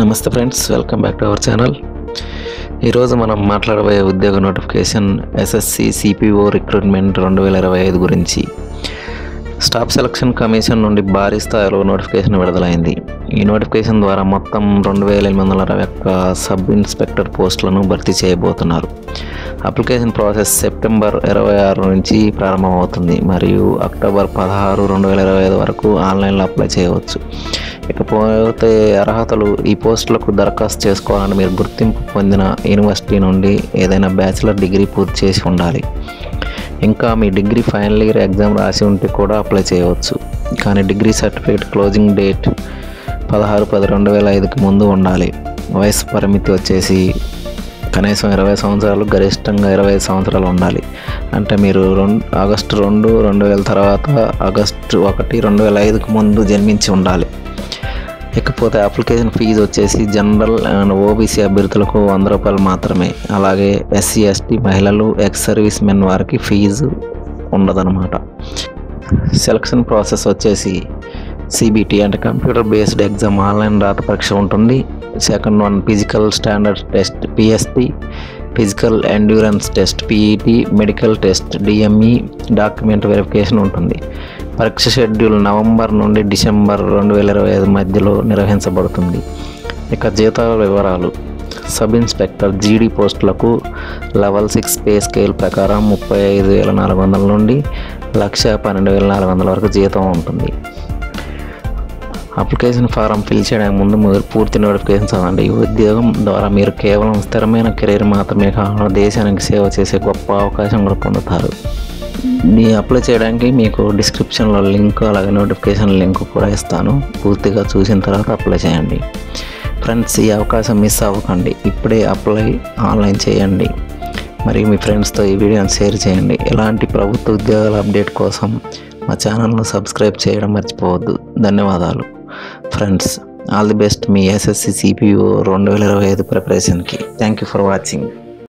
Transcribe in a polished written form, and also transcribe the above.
నమస్తే friends, welcome back to our channel. ఈరోజు మనం మాట్లాడబోయే ఉద్యోగ నోటిఫికేషన్ ఎస్ఎస్సి సిపిఓ రిక్రూట్మెంట్ 2025 గురించి. స్టాఫ్ సెలక్షన్ కమిషన్ నుండి భారీ స్థాయిలో నోటిఫికేషన్ విడుదలైంది. ఈ నోటిఫికేషన్ ద్వారా మొత్తం 2861 సబ్ ఇన్స్పెక్టర్ పోస్టులను భర్తీ చేయబోతున్నారు. అప్లికేషన్ ప్రాసెస్ సెప్టెంబర్ 26 నుంచి ప్రారంభమవుతుంది మరియు అక్టోబర్ 16, 2025 వరకు ఆన్లైన్లో అప్లై చేయవచ్చు. ఇకపోతే అర్హతలు: ఈ పోస్టులకు దరఖాస్తు చేసుకోవాలని మీరు గుర్తింపు పొందిన యూనివర్సిటీ నుండి ఏదైనా బ్యాచిలర్ డిగ్రీ పూర్తి చేసి ఉండాలి. ఇంకా మీ డిగ్రీ ఫైనల్ ఇయర్ ఎగ్జామ్ రాసి ఉంటే కూడా అప్లై చేయవచ్చు. కానీ డిగ్రీ సర్టిఫికేట్ క్లోజింగ్ డేట్ 16/10/2005కి ముందు ఉండాలి. వయసు పరిమితి వచ్చేసి కనీసం 20 సంవత్సరాలు, గరిష్టంగా 25 సంవత్సరాలు ఉండాలి. అంటే మీరు ఆగస్టు 2, 2000 తర్వాత ఆగస్టు 1, 2005కి ముందు జన్మించి ఉండాలి. ఇకపోతే అప్లికేషన్ ఫీజు వచ్చేసి జనరల్ అండ్ ఓబీసీ అభ్యర్థులకు ₹100 మాత్రమే. అలాగే ఎస్సీ, ఎస్టీ, మహిళలు, ఎక్స్ సర్వీస్ మెన్ వారికి ఫీజు ఉండదన్నమాట. సెలక్షన్ ప్రాసెస్ వచ్చేసి సిబిటి అంటే కంప్యూటర్ బేస్డ్ ఎగ్జామ్, ఆన్లైన్ రాత పరీక్ష ఉంటుంది. Second one physical standard test PST, physical endurance test PET, medical test DME, document verification ఉంటుంది. పరీక్ష షెడ్యూల్ నవంబర్ నుండి డిసెంబర్ 2025 మధ్యలో నిర్వహించబడుతుంది. ఇక జీతాల వివరాలు: సబ్ ఇన్స్పెక్టర్ జీడీ పోస్టులకు లెవెల్ 6 పే స్కేల్ ప్రకారం 35,400 నుండి 1,12,400 వరకు జీతం ఉంటుంది. అప్లికేషన్ ఫారం ఫిల్ చేయడానికి ముందు మీరు పూర్తి నోటిఫికేషన్ చదవండి. ఈ ఉద్యోగం ద్వారా మీరు కేవలం స్థిరమైన కెరీర్ మాత్రమే కాకుండా దేశానికి సేవ చేసే గొప్ప అవకాశం కూడా పొందుతారు. అప్లై చేయడానికి మీకు డిస్క్రిప్షన్లో లింక్, అలాగే నోటిఫికేషన్ లింక్ కూడా ఇస్తాను. పూర్తిగా చూసిన తర్వాత అప్లై చేయండి. ఫ్రెండ్స్, ఈ అవకాశం మిస్ అవ్వకండి. ఇప్పుడే అప్లై ఆన్లైన్ చేయండి. మరియు మీ ఫ్రెండ్స్తో ఈ వీడియోని షేర్ చేయండి. ఇలాంటి ప్రభుత్వ ఉద్యోగాల అప్డేట్ కోసం మా ఛానల్ను సబ్స్క్రైబ్ చేయడం మర్చిపోవద్దు. ధన్యవాదాలు ఫ్రెండ్స్. ఆల్ ది బెస్ట్ మీ ఎస్ఎస్సి సిపిఓ 2025 ప్రిపరేషన్కి. Thank you for watching.